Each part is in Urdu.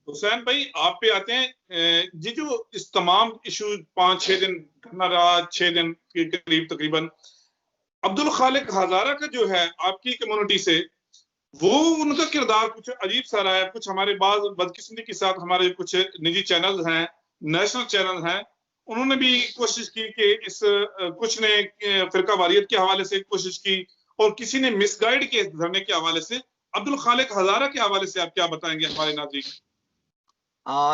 حسین بھائی آپ پہ آتے ہیں، یہ جو اس تمام ایشو 5-6 دن کرنا رہا، 6 دن کے قریب تقریباً، عبدالخالق ہزارہ کا جو ہے آپ کی کمیونٹی سے، وہ ان کا کردار کچھ عجیب سا رہا ہے. کچھ ہمارے بعض بدقسمتی کے ساتھ ہمارے کچھ نجی چینل ہیں، نیشنل چینل ہیں، انہوں نے بھی کوشش کی کہ اس کچھ نے فرقہ واریت کے حوالے سے کوشش کی، اور کسی نے مس گائیڈ کے دھرنے کے حوالے سے. عبدالخالق ہزارہ کے حوالے سے آپ کیا بتائیں گے ہمارے ناظرین؟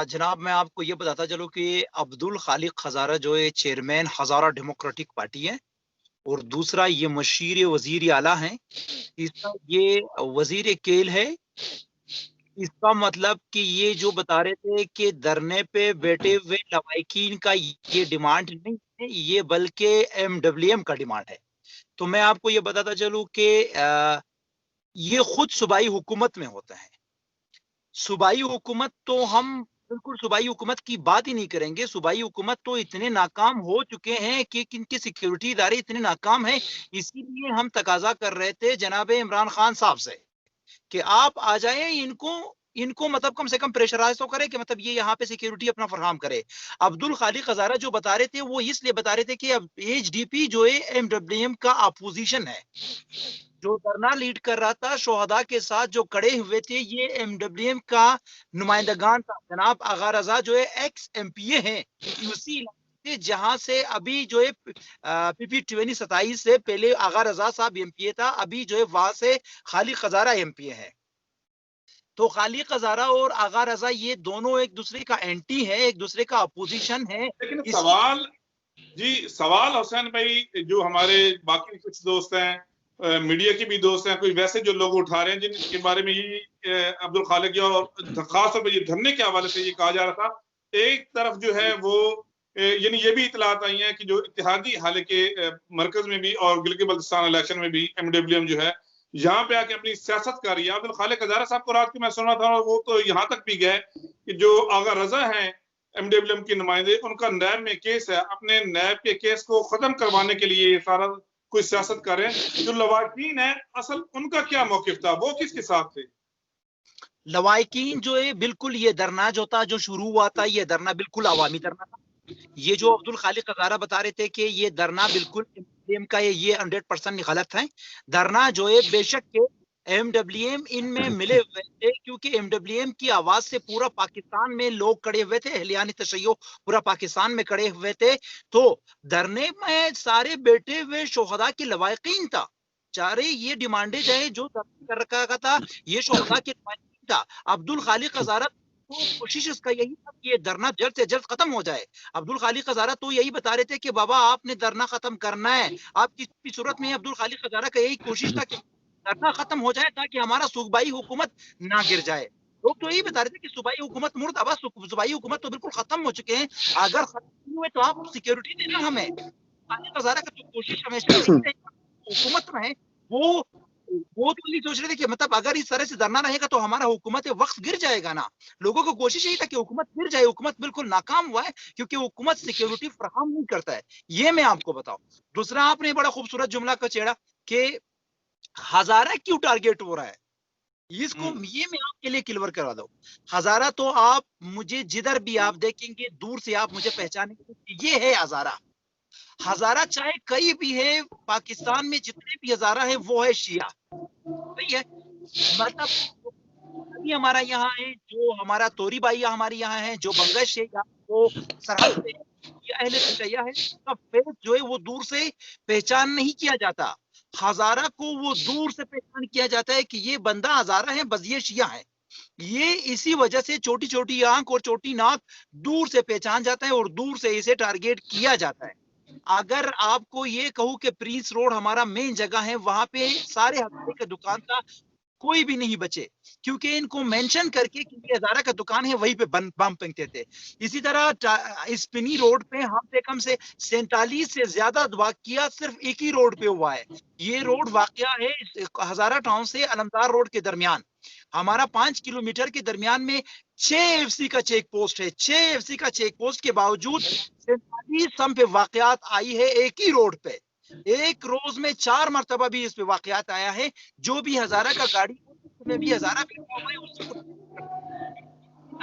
جناب میں آپ کو یہ بتاتا چلوں کہ عبدالخالق ہزارہ جو ہے چیئرمین ہزارہ ڈیموکریٹک پارٹی ہے، اور دوسرا یہ مشیر وزیر اعلیٰ ہیں، تیسرا یہ وزیر کیل ہے. اس کا مطلب کہ یہ جو بتا رہے تھے کہ دھرنے پہ بیٹھے ہوئے لوائقین کا یہ ڈیمانڈ نہیں ہے، یہ بلکہ MWM کا ڈیمانڈ ہے. تو میں آپ کو یہ بتاتا چلوں کہ یہ خود صوبائی حکومت میں ہوتا ہے. صوبائی حکومت تو ہم بالکل صوبائی حکومت کی بات ہی نہیں کریں گے. صوبائی حکومت تو اتنے ناکام ہو چکے ہیں کہ ان کے سیکیورٹی ادارے اتنے ناکام ہیں. اسی لیے ہم تقاضا کر رہے تھے جناب عمران خان صاحب سے کہ آپ آ جائیں، ان کو مطلب کم سے کم پریشرائز تو کرے کہ مطلب یہ یہاں پہ سیکیورٹی اپنا فراہم کرے. عبدالخالق ہزارہ جو بتا رہے تھے وہ اس لیے بتا رہے تھے کہ اب HDP جو ہے MWM کا اپوزیشن ہے، جو دھرنا لیڈ کر رہا تھا شہداء کے ساتھ جو کڑے ہوئے تھے یہ MWM کا نمائندگان تھا. جناب آغا رضا جو ہے ایکس MPA ہیں اسی علاقے سے جہاں سے ابھی جو ہے PP 2027 سے پہلے آغا رضا صاحب MPA تھا، ابھی جو ہے وہاں سے خالق ہزارہ MPA ہے. تو خالق ہزارہ اور آغا رضا یہ دونوں ایک دوسرے کا اینٹی ہے، ایک دوسرے کا اپوزیشن ہے. لیکن سوال حسین بھائی، جو ہمارے باقی کچھ دوست ہیں، میڈیا کے بھی دوست ہیں، کوئی ویسے جو لوگ اٹھا رہے ہیں جن کے بارے میں یہ عبدالخالق اور خاص طور پہ یہ دھرنے کے حوالے سے یہ کہا جا رہا تھا، ایک طرف جو ہے وہ یعنی یہ بھی اطلاعات آئی ہیں کہ جو اتحادی حلقے مرکز میں بھی اور گلگت بلتستان الیکشن میں بھی MWM جو ہے یہاں پہ آ کے اپنی سیاست کر رہی ہے. عبدالخالق ہزارہ صاحب کو رات کو میں سنا تھا، وہ تو یہاں تک بھی گئے کہ جو آغا رضا ہیں MWM کے نمائندے، ان کا نیب میں کیس ہے، اپنے نیب کے کیس کو ختم کروانے کے لیے یہ سارا کوئی سیاست کر رہے ہیں. جو لواحقین ہیں اصل ان کا کیا موقف تھا، وہ کس کے ساتھ تھے؟ لوائقین جو ہے بالکل یہ دھرنا جو تھا جو شروع ہوا تھا، یہ دھرنا بالکل عوامی دھرنا تھا. یہ جو عبدالخالق ہزارہ بتا رہے تھے کہ یہ دھرنا بالکل MWM کا یہ 100% غلط ہے. دھرنا جو ہے بے شک کہ MWM ان میں ملے ہوئے تھے، کیونکہ MWM کی آواز سے پورا پاکستان میں لوگ کڑے ہوئے تھے، اہلیان تشیع پورا پاکستان میں کڑے ہوئے تھے. تو دھرنے میں سارے بیٹھے ہوئے شہداء کے لوائقین تھا. چارے یہ ڈیمانڈز ہے جو کر رکھا تھا، یہ شہداء کے لوائقین تھا. عبدالخالق ہزارہ تو کوشش اس کا یہی تھا کہ یہ دھرنا جلد سے جلد ختم ہو جائے. عبدالخالق ہزارہ تو یہی بتا رہے تھے کہ بابا آپ نے دھرنا ختم کرنا ہے. آپ کسی بھی صورت میں عبدالخالق ہزارہ کا یہی کوشش تھا کہ دھرنا ختم ہو جائے تاکہ ہمارا صوبائی حکومت نہ گر جائے. لوگ تو یہی بتا رہے تھے کہ صوبائی حکومت مرد ابا، صوبائی حکومت تو بالکل ختم ہو چکے ہیں، اگر ختم نہیں ہوئے تو آپ سیکیورٹی دینا ہمیں. خالق ہزارہ کا تو کوشش ہمیشہ یہی رہی حکومت میں وہ تو نہیں سوچ رہے تھے کہ مطلب اگر اس طرح سے دھرنا رہے گا تو ہمارا حکومت وقت گر جائے گا نا. لوگوں کو کوشش یہی تھا کہ حکومت گر جائے. حکومت بالکل ناکام ہوا ہے کیونکہ حکومت سیکیورٹی فراہم نہیں کرتا ہے. یہ میں آپ کو بتاؤں. دوسرا آپ نے بڑا خوبصورت جملہ کا چھیڑا کہ ہزارہ کیوں ٹارگیٹ ہو رہا ہے. اس کو یہ میں آپ کے لیے کلیئر کروا دوں. ہزارہ تو آپ مجھے جدھر بھی آپ دیکھیں گے دور سے آپ مجھے پہچانیں گے، یہ ہے ہزارہ. ہزارہ چاہے کئی بھی ہے، پاکستان میں جتنے بھی ہزارہ ہیں وہ ہے شیعہ. صحیح ہے. مطلب ابھی ہمارا یہاں ہے، جو ہمارا توری بھائی ہمارے یہاں ہے، جو بنگش ہے وہ سرحد پہ یہ اہل تشیع ہے. اس کا فیس جو ہے وہ دور سے پہچان نہیں کیا جاتا. ہزارہ کو وہ دور سے پہچان کیا جاتا ہے کہ یہ بندہ ہزارہ ہے، بس یہ شیعہ ہے. یہ اسی وجہ سے چھوٹی چھوٹی آنکھ اور چھوٹی ناک دور سے پہچان جاتا ہے اور دور سے اسے ٹارگیٹ کیا جاتا ہے. اگر آپ کو یہ کہوں کہ پرنس روڈ ہمارا مین جگہ ہے، وہاں پہ سارے ہزارے کا دکان تھا، کوئی بھی نہیں بچے، کیونکہ ان کو مینشن کر کے کہ ہزارہ کا دکان ہے وہیں پہ بم پھینکتے تھے. اسی طرح اسپنی روڈ پہ ہم سے کم سے 47 سے زیادہ واقعہ صرف ایک ہی روڈ پہ ہوا ہے. یہ روڈ واقعہ ہے ہزارہ ٹاؤن سے علمدار روڈ کے درمیان. ہمارا 5 کلومیٹر کے درمیان میں 6 FC کا چیک پوسٹ ہے. 6 FC کا چیک پوسٹ کے باوجود 47 سم پہ واقعات آئی ہے ایک ہی روڈ پہ. ایک روز میں 4 مرتبہ بھی اس پہ واقعات آیا ہے. جو بھی ہزارہ کا گاڑی میں بھی ہزارہ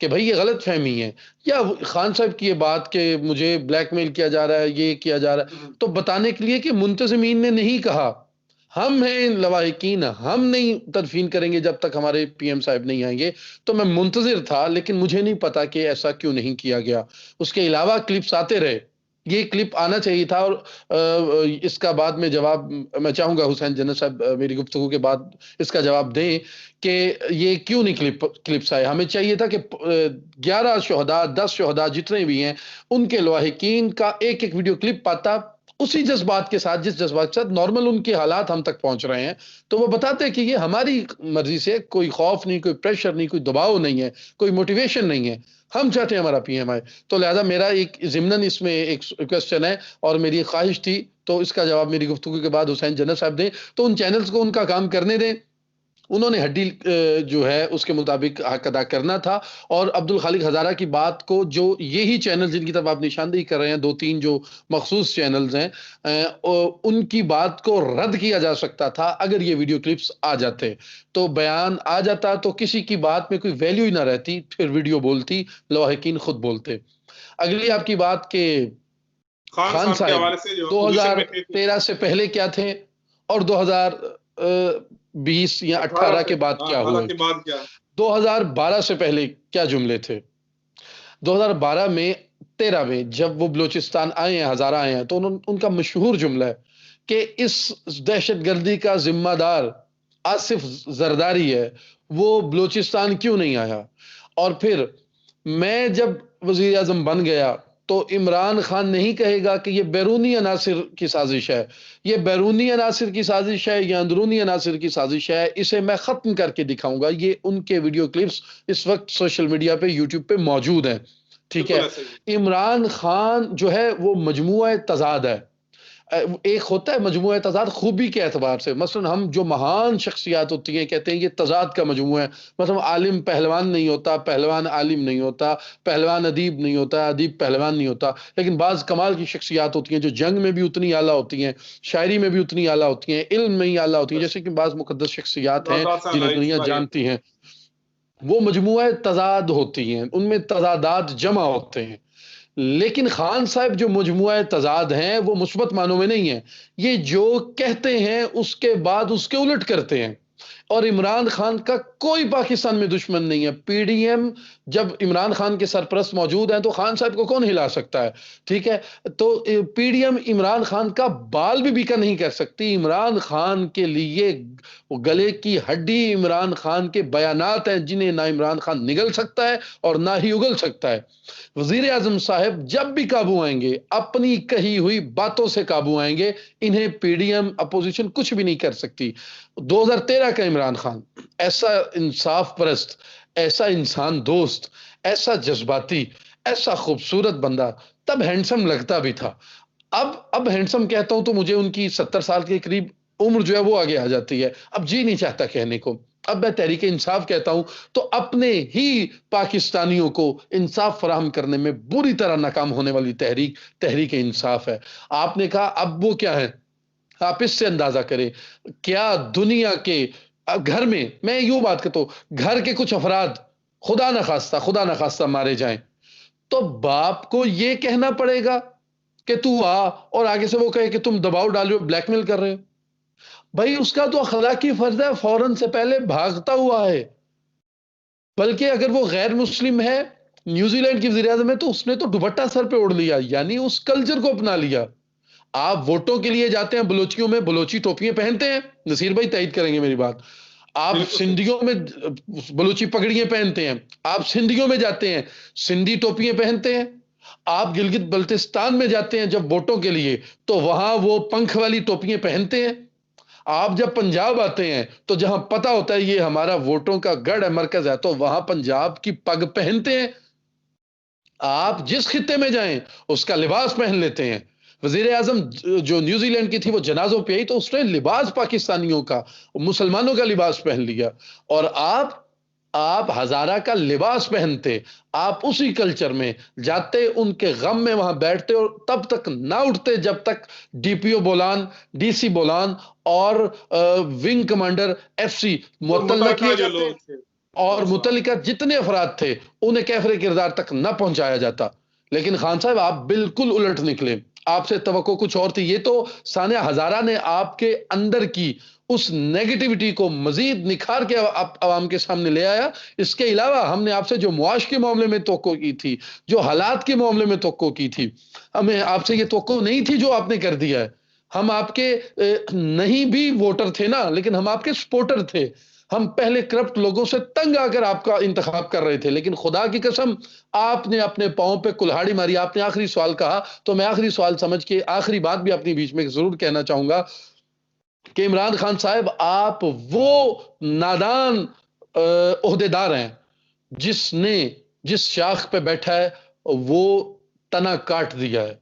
کہ بھائی یہ غلط فہمی ہے، یا خان صاحب کی یہ بات کہ مجھے بلیک میل کیا جا رہا ہے، یہ کیا جا رہا ہے، تو بتانے کے لیے کہ منتظمین نے نہیں کہا، ہم ہیں لواحقین، ہم نہیں تدفین کریں گے جب تک ہمارے پی ایم صاحب نہیں آئیں گے. تو میں منتظر تھا، لیکن مجھے نہیں پتا کہ ایسا کیوں نہیں کیا گیا. اس کے علاوہ کلپس آتے رہے، یہ کلپ آنا چاہیے تھا. اور اس کا بعد میں جواب میں چاہوں گا حسین جنت صاحب میری گفتگو کے بعد اس کا جواب دیں کہ یہ کیوں نہیں کلپس آئے. ہمیں چاہیے تھا کہ 11 شہداء 10 شہداء جتنے بھی ہیں ان کے لواحقین کا ایک ایک ویڈیو کلپ پاتا، اسی جذبات کے ساتھ، جس جذبات کے ساتھ نارمل ان کے حالات ہم تک پہنچ رہے ہیں. تو وہ بتاتے ہیں کہ یہ ہماری مرضی سے، کوئی خوف نہیں، کوئی پریشر نہیں، کوئی دباؤ نہیں ہے، کوئی موٹیویشن نہیں ہے، ہم چاہتے ہیں ہمارا پی ایم آئے. تو لہذا میرا ایک ضمناً اس میں ایک کویسچن ہے اور میری ایک خواہش تھی، تو اس کا جواب میری گفتگو کے بعد حسین جنت صاحب دیں. تو ان چینلز کو ان کا کام کرنے دیں، انہوں نے ہڈی جو ہے اس کے مطابق حق ادا کرنا تھا. اور عبدالخالق ہزارہ کی بات کو جو یہی چینل جن کی طرف آپ نشاندہی کر رہے ہیں، 2-3 جو مخصوص چینلز ہیں، ان کی بات کو رد کیا جا سکتا تھا اگر یہ ویڈیو کلپس آ جاتے، تو بیان آ جاتا، تو کسی کی بات میں کوئی ویلیو ہی نہ رہتی، پھر ویڈیو بولتی، لواحقین خود بولتے. اگلی آپ کی بات کہ خان کے صاحب حوالے سے جو اپوزیشن میں تھے 2013 سے پہلے کیا تھے اور 2020 یا 18 کے بعد کیا 18 ہوئے، کے بعد کیا 2012 سے پہلے کیا جملے تھے. 2012 میں 13 میں جب وہ بلوچستان آئے ہیں، ہزارہ آئے ہیں، تو ان کا مشہور جملہ ہے کہ اس دہشت گردی کا ذمہ دار آصف زرداری ہے، وہ بلوچستان کیوں نہیں آیا. اور پھر میں جب وزیر اعظم بن گیا تو عمران خان نہیں کہے گا کہ یہ بیرونی عناصر کی سازش ہے، یہ بیرونی عناصر کی سازش ہے یا اندرونی عناصر کی سازش ہے، اسے میں ختم کر کے دکھاؤں گا. یہ ان کے ویڈیو کلپس اس وقت سوشل میڈیا پہ، یوٹیوب پہ موجود ہیں. ٹھیک ہے. بالکل ایسے ہی عمران خان جو ہے وہ مجموعہ تضاد ہے. ایک ہوتا ہے مجموعہ تضاد خوبی کے اعتبار سے، مثلا ہم جو مہان شخصیات ہوتی ہیں کہتے ہیں یہ تضاد کا مجموعہ ہے. مثلا عالم پہلوان نہیں ہوتا، پہلوان عالم نہیں ہوتا، پہلوان ادیب نہیں ہوتا، ادیب پہلوان نہیں ہوتا. لیکن بعض کمال کی شخصیات ہوتی ہیں جو جنگ میں بھی اتنی اعلیٰ ہوتی ہیں، شاعری میں بھی اتنی اعلیٰ ہوتی ہیں، علم میں ہی اعلیٰ ہوتی ہیں، جیسے کہ بعض مقدس شخصیات ہیں جنہیں دنیا جانتی ہیں. وہ مجموعہ تضاد ہوتی ہیں، ان میں تضادات جمع ہوتے ہیں. لیکن خان صاحب جو مجموعہ تضاد ہیں وہ مثبت معنوں میں نہیں ہیں، یہ جو کہتے ہیں اس کے بعد اس کے الٹ کرتے ہیں. اور عمران خان کا کوئی پاکستان میں دشمن نہیں ہے. پی ڈی ایم جب عمران خان کے سرپرست موجود ہیں تو خان صاحب کو کون ہلا سکتا ہے؟ ٹھیک ہے. تو P D M Imran Khan کا بال بھی بیکا نہیں کر سکتی. عمران خان کے لیے گلے کی ہڈی عمران خان کے بیانات ہیں جنہیں نہ عمران خان نگل سکتا ہے اور نہ ہی اگل سکتا ہے. وزیر اعظم صاحب جب بھی قابو آئیں گے اپنی کہی ہوئی باتوں سے قابو آئیں گے، انہیں پی ڈی ایم اپوزیشن کچھ بھی نہیں کر سکتی. 2013 کا عمران خان ایسا انصاف پرست، ایسا انسان دوست، ایسا جذباتی، ایسا خوبصورت بندہ، تب ہینڈسم لگتا بھی تھا. اب ہینڈسم کہتا ہوں تو مجھے ان کی 70 سال کے قریب عمر جو ہے وہ آگے آ جاتی ہے، اب جی نہیں چاہتا کہنے کو. اب میں تحریک انصاف کہتا ہوں تو اپنے ہی پاکستانیوں کو انصاف فراہم کرنے میں بری طرح ناکام ہونے والی تحریک انصاف ہے. آپ نے کہا اب وہ کیا ہے، آپ اس سے اندازہ کریں کیا دنیا کے گھر میں یوں بات کرتا ہوں، گھر کے کچھ افراد خدا نخواستہ مارے جائیں تو باپ کو یہ کہنا پڑے گا کہ تو آ، اور آگے سے وہ کہے کہ تم دباؤ ڈال رہے ہو، بلیک میل کر رہے ہو. بھائی اس کا تو اخلاقی فرض ہے فوراً سے پہلے بھاگتا ہوا ہے. بلکہ اگر وہ غیر مسلم ہے، نیوزی لینڈ کی وزیر اعظم ہے، تو اس نے تو دوپٹہ سر پہ اوڑھ لیا، یعنی اس کلچر کو اپنا لیا. آپ ووٹوں کے لیے جاتے ہیں بلوچیوں میں، بلوچی ٹوپیاں پہنتے ہیں، نصیر بھائی تائید کریں گے میری بات. آپ سندھیوں میں بلوچی پگڑیاں پہنتے ہیں، آپ سندھیوں میں جاتے ہیں سندھی ٹوپیاں پہنتے ہیں. آپ گلگت بلتستان میں جاتے ہیں جب ووٹوں کے لیے تو وہاں وہ پنکھ والی ٹوپیاں پہنتے ہیں. آپ جب پنجاب آتے ہیں تو جہاں پتہ ہوتا ہے یہ ہمارا ووٹوں کا گڑھ ہے، مرکز ہے، تو وہاں پنجاب کی پگ پہنتے ہیں. آپ جس خطے میں جائیں اس کا لباس پہن لیتے ہیں. وزیر اعظم جو نیوزی لینڈ کی تھی وہ جنازوں پہ آئی تو اس نے لباس پاکستانیوں کا، مسلمانوں کا لباس پہن لیا. اور آپ ہزارہ کا لباس پہنتے، آپ اسی کلچر میں جاتے، ان کے غم میں وہاں بیٹھتے اور تب تک نہ اٹھتے جب تک ڈی پی او بولان، ڈی سی بولان اور ونگ کمانڈر ایف سی معطل نہ کیے جاتے. اور متعلقہ جتنے افراد تھے انہیں کیفر کردار تک نہ پہنچایا جاتا. لیکن خان صاحب آپ بالکل الٹ نکلے. آپ سے توقع کچھ اور تھی. یہ تو ثانیہ ہزارہ نے آپ کے اندر کی اس نیگیٹیوٹی کو مزید نکھار کے عوام کے سامنے لے آیا. اس کے علاوہ ہم نے آپ سے جو معاش کے معاملے میں توقع کی تھی, جو حالات کے معاملے میں توقع کی تھی, ہمیں آپ سے یہ توقع نہیں تھی جو آپ نے کر دیا ہے. ہم آپ کے نہیں بھی ووٹر تھے نا, لیکن ہم آپ کے سپورٹر تھے. ہم پہلے کرپٹ لوگوں سے تنگ آ کر آپ کا انتخاب کر رہے تھے, لیکن خدا کی قسم آپ نے اپنے پاؤں پہ کلہاڑی ماری. آپ نے آخری سوال کہا تو میں آخری سوال سمجھ کے آخری بات بھی اپنی بیچ میں ضرور کہنا چاہوں گا کہ عمران خان صاحب آپ وہ نادان عہدیدار ہیں جس شاخ پہ بیٹھا ہے وہ تنا کاٹ دیا ہے.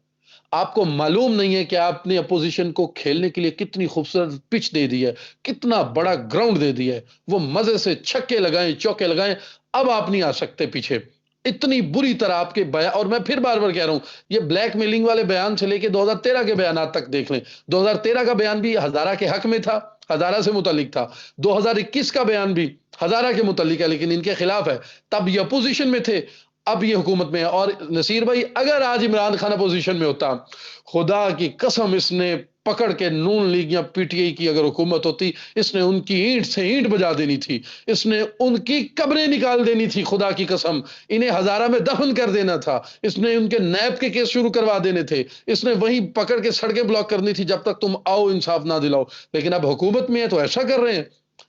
آپ کو معلوم نہیں ہے کہ آپ نے اپوزیشن کو کھیلنے کے لیے کتنی خوبصورت پچ دے دی ہے, کتنا بڑا گراؤنڈ دے دیا ہے. وہ مزے سے چھکے لگائیں, چوکے لگائیں, اب آپ نہیں آ سکتے پیچھے. اتنی بری طرح آپ کے بیان, اور میں پھر بار بار کہہ رہا ہوں, یہ بلیک میلنگ والے بیان سے لے کے 2013 کے بیانات تک دیکھ لیں. 2013 کا بیان بھی ہزارہ کے حق میں تھا, ہزارہ سے متعلق تھا. 2021 کا بیان بھی ہزارہ کے متعلق ہے لیکن ان کے خلاف ہے. تب یہ اپوزیشن میں تھے, اب یہ حکومت میں ہے. اور نصیر بھائی اگر آج عمران خان اپوزیشن میں ہوتا, خدا کی قسم اس نے پکڑ کے نون لیگ یا پی ٹی آئی کی اگر حکومت ہوتی, اس نے ان کی اینٹ سے اینٹ بجا دینی تھی, اس نے ان کی قبریں نکال دینی تھی. خدا کی قسم انہیں ہزارہ میں دفن کر دینا تھا, اس نے ان کے نیب کے کیس شروع کروا دینے تھے, اس نے وہیں پکڑ کے سڑکیں بلاک کرنی تھی جب تک تم آؤ انصاف نہ دلاؤ. لیکن اب حکومت میں ہے تو ایسا کر رہے ہیں.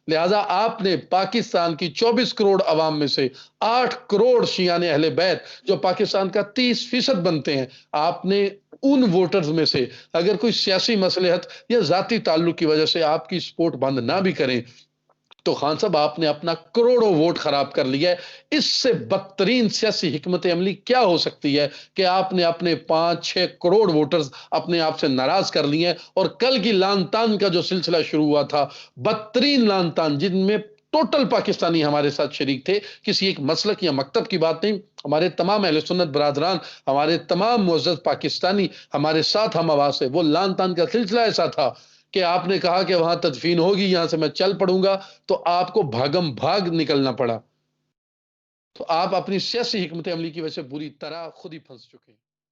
لہذا آپ نے پاکستان کی 24 کروڑ عوام میں سے 8 کروڑ شیعان اہل بیت جو پاکستان کا 30% بنتے ہیں, آپ نے ان ووٹرز میں سے اگر کوئی سیاسی مصلحت یا ذاتی تعلق کی وجہ سے آپ کی سپورٹ بند نہ بھی کریں تو خان صاحب آپ نے اپنا کروڑوں ووٹ خراب کر لیا ہے. اس سے بدترین سیاسی حکمت عملی کیا ہو سکتی ہے کہ آپ نے اپنے 5-6 کروڑ ووٹرز اپنے آپ سے ناراض کر لیے ہیں. اور کل کی لان تان کا جو سلسلہ شروع ہوا تھا, بدترین لان تان جن میں ٹوٹل پاکستانی ہمارے ساتھ شریک تھے, کسی ایک مسلک یا مکتب کی بات نہیں, ہمارے تمام اہل سنت برادران, ہمارے تمام معزز پاکستانی ہمارے ساتھ ہم آواز ہے. وہ لان تان کا سلسلہ ایسا تھا کہ آپ نے کہا کہ وہاں تدفین ہوگی, یہاں سے میں چل پڑوں گا, تو آپ کو بھاگم بھاگ نکلنا پڑا. تو آپ اپنی سیاسی حکمت عملی کی وجہ سے بری طرح خود ہی پھنس چکے ہیں.